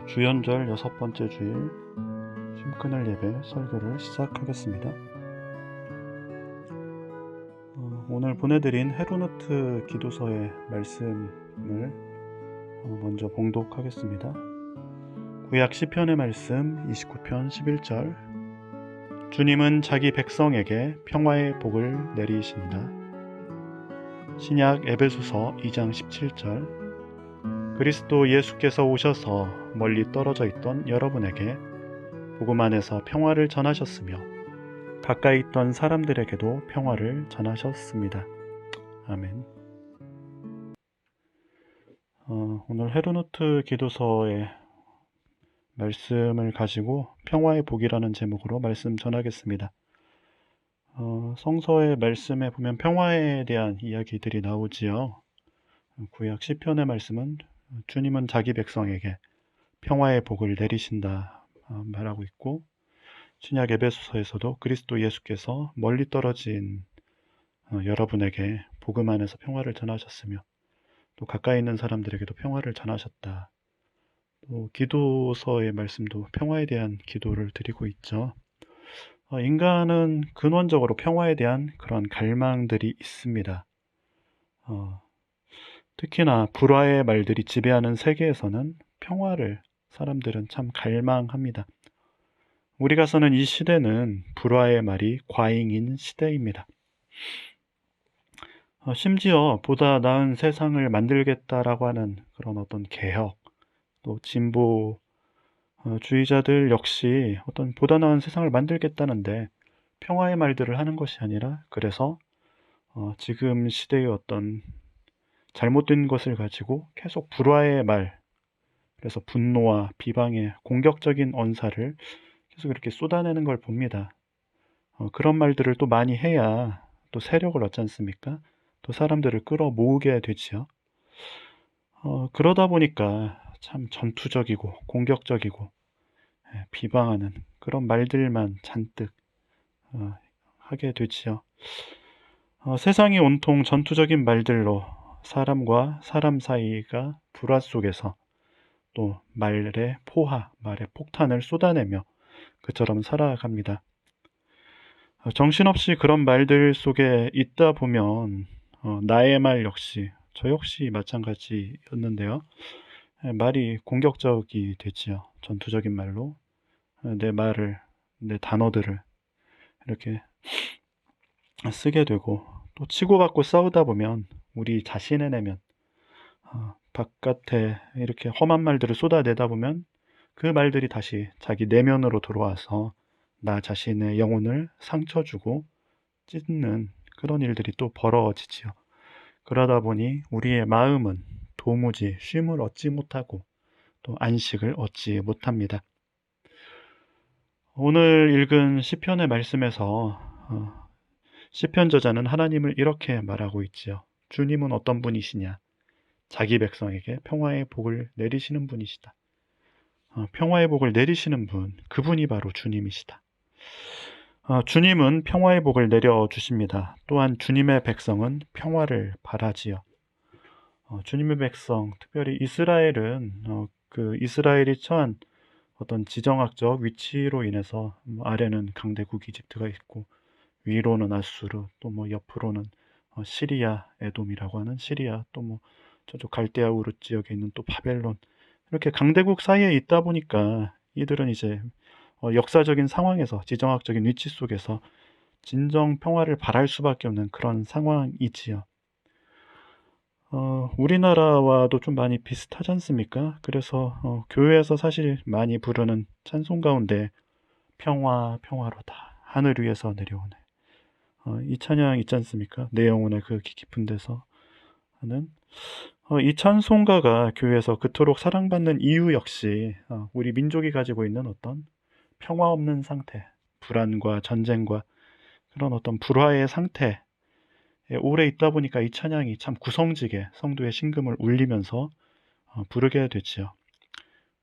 주연절 6번째 주일 쉼그늘 예배 설교를 시작하겠습니다. 오늘 보내드린 헤로노트 기도서의 말씀을 먼저 봉독하겠습니다. 구약 시편의 말씀 29편 11절. 주님은 자기 백성에게 평화의 복을 내리신다. 신약 에베소서 2장 17절. 그리스도 예수께서 오셔서 멀리 떨어져 있던 여러분에게 복음 안에서 평화를 전하셨으며 가까이 있던 사람들에게도 평화를 전하셨습니다. 아멘. 오늘 헤로노트 기도서의 말씀을 가지고 평화의 복이라는 제목으로 말씀 전하겠습니다. 성서의 말씀에 보면 평화에 대한 이야기들이 나오지요. 구약 시편의 말씀은 주님은 자기 백성에게 평화의 복을 내리신다 말하고 있고, 신약 에베소서에서도 그리스도 예수께서 멀리 떨어진 여러분에게 복음 안에서 평화를 전하셨으며 또 가까이 있는 사람들에게도 평화를 전하셨다. 또 기도서의 말씀도 평화에 대한 기도를 드리고 있죠. 인간은 근원적으로 평화에 대한 그런 갈망들이 있습니다. 특히나 불화의 말들이 지배하는 세계에서는 평화를 사람들은 참 갈망합니다. 우리가 사는 이 시대는 불화의 말이 과잉인 시대입니다. 심지어 보다 나은 세상을 만들겠다라고 하는 그런 어떤 개혁, 또 진보 주의자들 역시 어떤 보다 나은 세상을 만들겠다는데 평화의 말들을 하는 것이 아니라, 그래서 지금 시대의 어떤 잘못된 것을 가지고 계속 불화의 말, 그래서 분노와 비방의 공격적인 언사를 계속 이렇게 쏟아내는 걸 봅니다. 그런 말들을 또 많이 해야 또 세력을 얻지 않습니까? 또 사람들을 끌어모으게 되지요. 그러다 보니까 참 전투적이고 공격적이고 비방하는 그런 말들만 잔뜩 하게 되지요. 세상이 온통 전투적인 말들로 사람과 사람 사이가 불화 속에서 또 말의 포화, 말의 폭탄을 쏟아내며 그처럼 살아갑니다. 정신없이 그런 말들 속에 있다 보면 나의 말 역시, 저 역시 마찬가지였는데요. 말이 공격적이 되지요. 전투적인 말로 내 말을, 내 단어들을 이렇게 쓰게 되고, 또 치고받고 싸우다 보면 우리 자신의 내면, 바깥에 이렇게 험한 말들을 쏟아내다 보면 그 말들이 다시 자기 내면으로 돌아와서 나 자신의 영혼을 상처 주고 찢는 그런 일들이 또 벌어지지요. 그러다 보니 우리의 마음은 도무지 쉼을 얻지 못하고 또 안식을 얻지 못합니다. 오늘 읽은 시편의 말씀에서 시편 저자는 하나님을 이렇게 말하고 있지요. 주님은 어떤 분이시냐? 자기 백성에게 평화의 복을 내리시는 분이시다. 평화의 복을 내리시는 분, 그분이 바로 주님이시다. 주님은 평화의 복을 내려주십니다. 또한 주님의 백성은 평화를 바라지요. 주님의 백성, 특별히 이스라엘은 그 이스라엘이 처한 어떤 지정학적 위치로 인해서 아래는 강대국 이집트가 있고 위로는 아수르, 또 옆으로는 시리아, 에돔이라고 하는 시리아, 또 저쪽 갈대아 우르 지역에 있는 또 바벨론, 이렇게 강대국 사이에 있다 보니까 이들은 이제 역사적인 상황에서, 지정학적인 위치 속에서 진정 평화를 바랄 수밖에 없는 그런 상황이지요. 우리나라와도 좀 많이 비슷하지 않습니까? 그래서 교회에서 사실 많이 부르는 찬송 가운데 평화 평화로다 하늘 위에서 내려오네, 이 찬양 있지 않습니까? 내 영혼의 그 깊은 데서 하는 이 찬송가가 교회에서 그토록 사랑받는 이유 역시 우리 민족이 가지고 있는 어떤 평화 없는 상태, 불안과 전쟁과 그런 어떤 불화의 상태에 오래 있다 보니까 이 찬양이 참 구성지게 성도의 심금을 울리면서 부르게 되지요.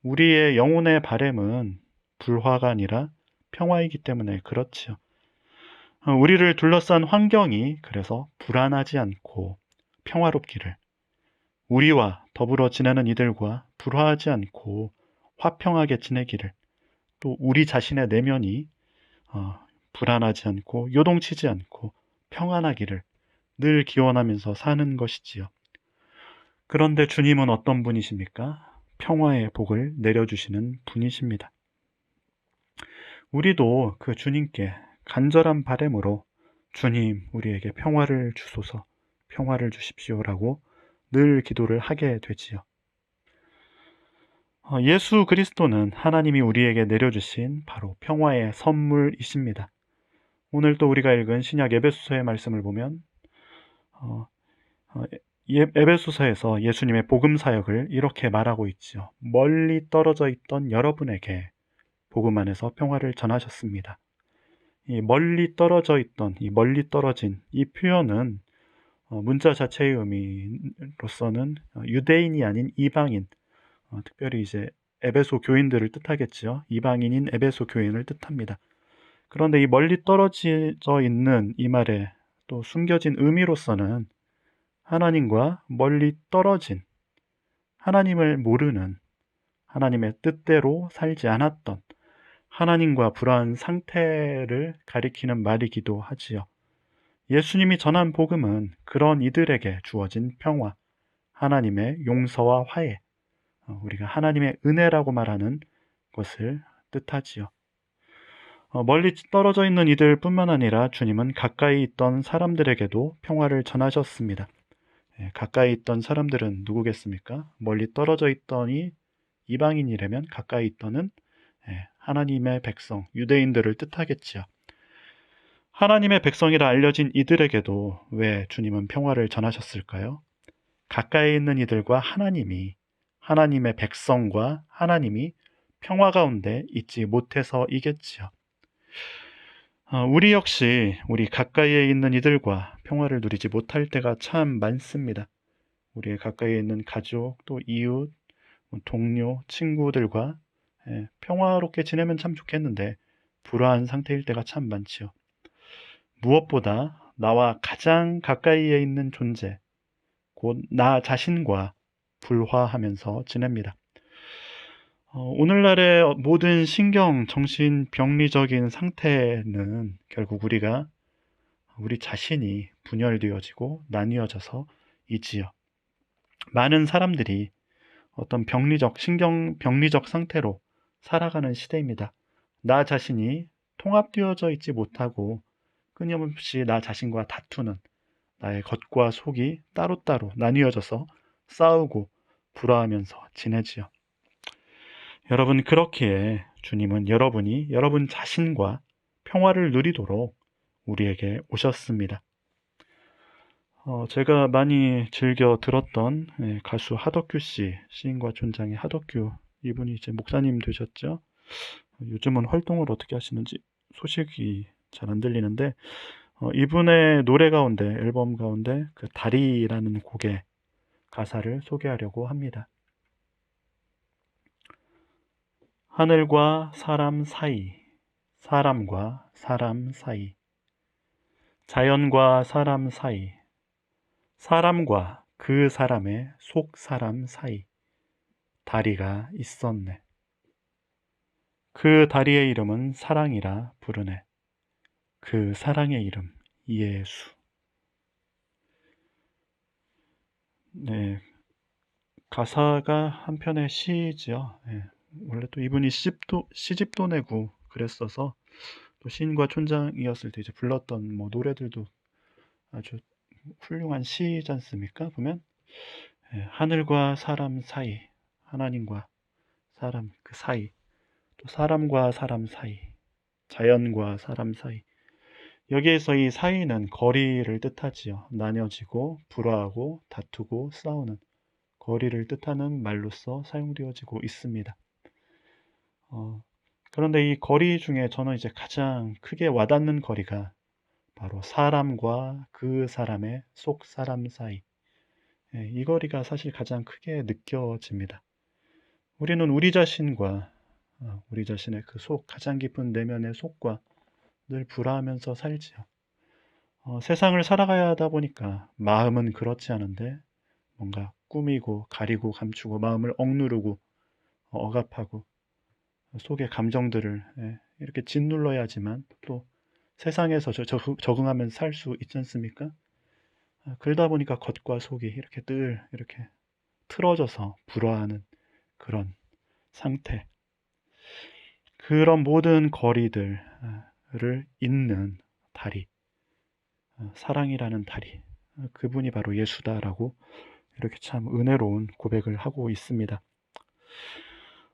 우리의 영혼의 바램은 불화가 아니라 평화이기 때문에 그렇지요. 우리를 둘러싼 환경이 그래서 불안하지 않고 평화롭기를, 우리와 더불어 지내는 이들과 불화하지 않고 화평하게 지내기를, 또 우리 자신의 내면이 어, 불안하지 않고 요동치지 않고 평안하기를 늘 기원하면서 사는 것이지요. 그런데 주님은 어떤 분이십니까? 평화의 복을 내려주시는 분이십니다. 우리도 그 주님께 간절한 바람으로 주님, 우리에게 평화를 주소서, 평화를 주십시오라고 늘 기도를 하게 되지요. 예수 그리스도는 하나님이 우리에게 내려주신 바로 평화의 선물이십니다. 오늘 또 우리가 읽은 신약 에베소서의 말씀을 보면 어, 어, 에베소서에서 예수님의 복음 사역을 이렇게 말하고 있지요. 멀리 떨어져 있던 여러분에게 복음 안에서 평화를 전하셨습니다. 이 멀리 떨어져 있던, 이 멀리 떨어진 이 표현은 문자 자체의 의미로서는 유대인이 아닌 이방인, 특별히 이제 에베소 교인들을 뜻하겠지요. 이방인인 에베소 교인을 뜻합니다. 그런데 이 멀리 떨어져 있는 이 말에 또 숨겨진 의미로서는 하나님과 멀리 떨어진, 하나님을 모르는, 하나님의 뜻대로 살지 않았던 하나님과 불화한 상태를 가리키는 말이기도 하지요. 예수님이 전한 복음은 그런 이들에게 주어진 평화, 하나님의 용서와 화해, 우리가 하나님의 은혜라고 말하는 것을 뜻하지요. 멀리 떨어져 있는 이들뿐만 아니라 주님은 가까이 있던 사람들에게도 평화를 전하셨습니다. 가까이 있던 사람들은 누구겠습니까? 멀리 떨어져 있더니 이방인이라면 가까이 있더는 하나님의 백성, 유대인들을 뜻하겠지요. 하나님의 백성이라 알려진 이들에게도 왜 주님은 평화를 전하셨을까요? 가까이 있는 이들과 하나님이, 하나님의 백성과 하나님이 평화 가운데 있지 못해서이겠지요. 우리 역시 우리 가까이에 있는 이들과 평화를 누리지 못할 때가 참 많습니다. 우리의 가까이에 있는 가족, 또 이웃, 동료, 친구들과 평화롭게 지내면 참 좋겠는데 불화한 상태일 때가 참 많지요. 무엇보다 나와 가장 가까이에 있는 존재, 곧 나 자신과 불화하면서 지냅니다. 오늘날의 모든 신경, 정신, 병리적인 상태는 결국 우리 자신이 분열되어지고 나뉘어져서 있지요. 많은 사람들이 어떤 병리적 상태로 살아가는 시대입니다. 나 자신이 통합되어져 있지 못하고 끊임없이 나 자신과 다투는 나의 겉과 속이 따로따로 나뉘어져서 싸우고 불화하면서 지내지요. 여러분, 그렇기에 주님은 여러분이 여러분 자신과 평화를 누리도록 우리에게 오셨습니다. 제가 많이 즐겨 들었던 가수 하덕규 씨, 시인과 촌장의 하덕규, 이분이 이제 목사님 되셨죠. 요즘은 활동을 어떻게 하시는지 소식이 잘 안 들리는데, 이분의 노래 가운데, 앨범 가운데 그 다리라는 곡의 가사를 소개하려고 합니다. 하늘과 사람 사이, 사람과 사람 사이, 자연과 사람 사이, 사람과 그 사람의 속 사람 사이, 다리가 있었네. 그 다리의 이름은 사랑이라 부르네. 그 사랑의 이름 예수. 네, 가사가 한편의 시지요. 원래 또 이분이 시집도 내고 그랬어서 또 시인과 촌장이었을 때 이제 불렀던 뭐 노래들도 아주 훌륭한 시지 않습니까? 보면 하늘과 사람 사이, 하나님과 사람 그 사이, 또 사람과 사람 사이, 자연과 사람 사이. 여기에서 이 사이는 거리를 뜻하지요. 나뉘어지고 불화하고 다투고 싸우는 거리를 뜻하는 말로서 사용되어지고 있습니다. 그런데 이 거리 중에 저는 이제 가장 크게 와닿는 거리가 바로 사람과 그 사람의 속 사람 사이. 이 거리가 사실 가장 크게 느껴집니다. 우리는 우리 자신과 우리 자신의 그 속, 가장 깊은 내면의 속과 늘 불화하면서 살지요. 세상을 살아가야 하다 보니까 마음은 그렇지 않은데 뭔가 꾸미고 가리고 감추고 마음을 억누르고 억압하고 속의 감정들을 이렇게 짓눌러야지만 또 세상에서 적응하면 살 수 있지 않습니까? 그러다 보니까 겉과 속이 이렇게 늘 이렇게 틀어져서 불화하는 그런 상태. 그런 모든 거리들을 잇는 다리, 사랑이라는 다리, 그분이 바로 예수다라고 이렇게 참 은혜로운 고백을 하고 있습니다.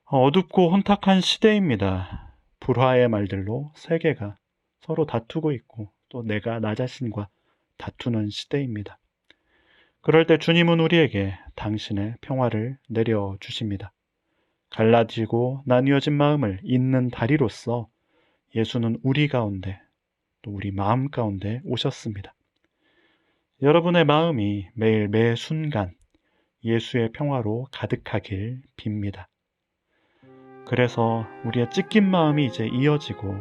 어둡고 혼탁한 시대입니다. 불화의 말들로 세계가 서로 다투고 있고 또 내가 나 자신과 다투는 시대입니다. 그럴 때 주님은 우리에게 당신의 평화를 내려주십니다. 갈라지고 나뉘어진 마음을 잇는 다리로서 예수는 우리 가운데 또 우리 마음 가운데 오셨습니다. 여러분의 마음이 매일 매 순간 예수의 평화로 가득하길 빕니다. 그래서 우리의 찢긴 마음이 이제 이어지고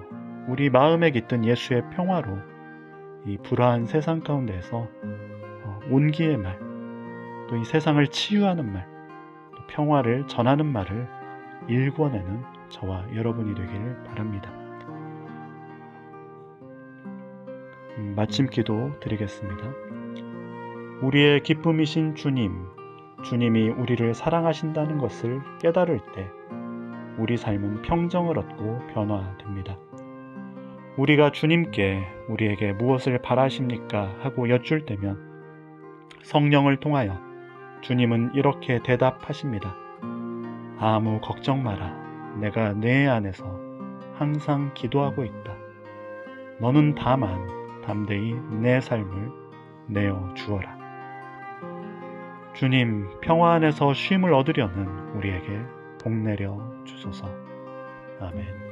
우리 마음에 깃든 예수의 평화로 이 불화한 세상 가운데에서 온기의 말, 또 이 세상을 치유하는 말, 또 평화를 전하는 말을 일궈내는 저와 여러분이 되길 바랍니다. 마침 기도 드리겠습니다. 우리의 기쁨이신 주님이 우리를 사랑하신다는 것을 깨달을 때 우리 삶은 평정을 얻고 변화됩니다. 우리가 주님께 우리에게 무엇을 바라십니까? 하고 여쭐 때면 성령을 통하여 주님은 이렇게 대답하십니다. 아무 걱정 마라. 내가 내 안에서 항상 기도하고 있다. 너는 다만 담대히 내 삶을 내어 주어라. 주님, 평화 안에서 쉼을 얻으려는 우리에게 복 내려 주소서. 아멘.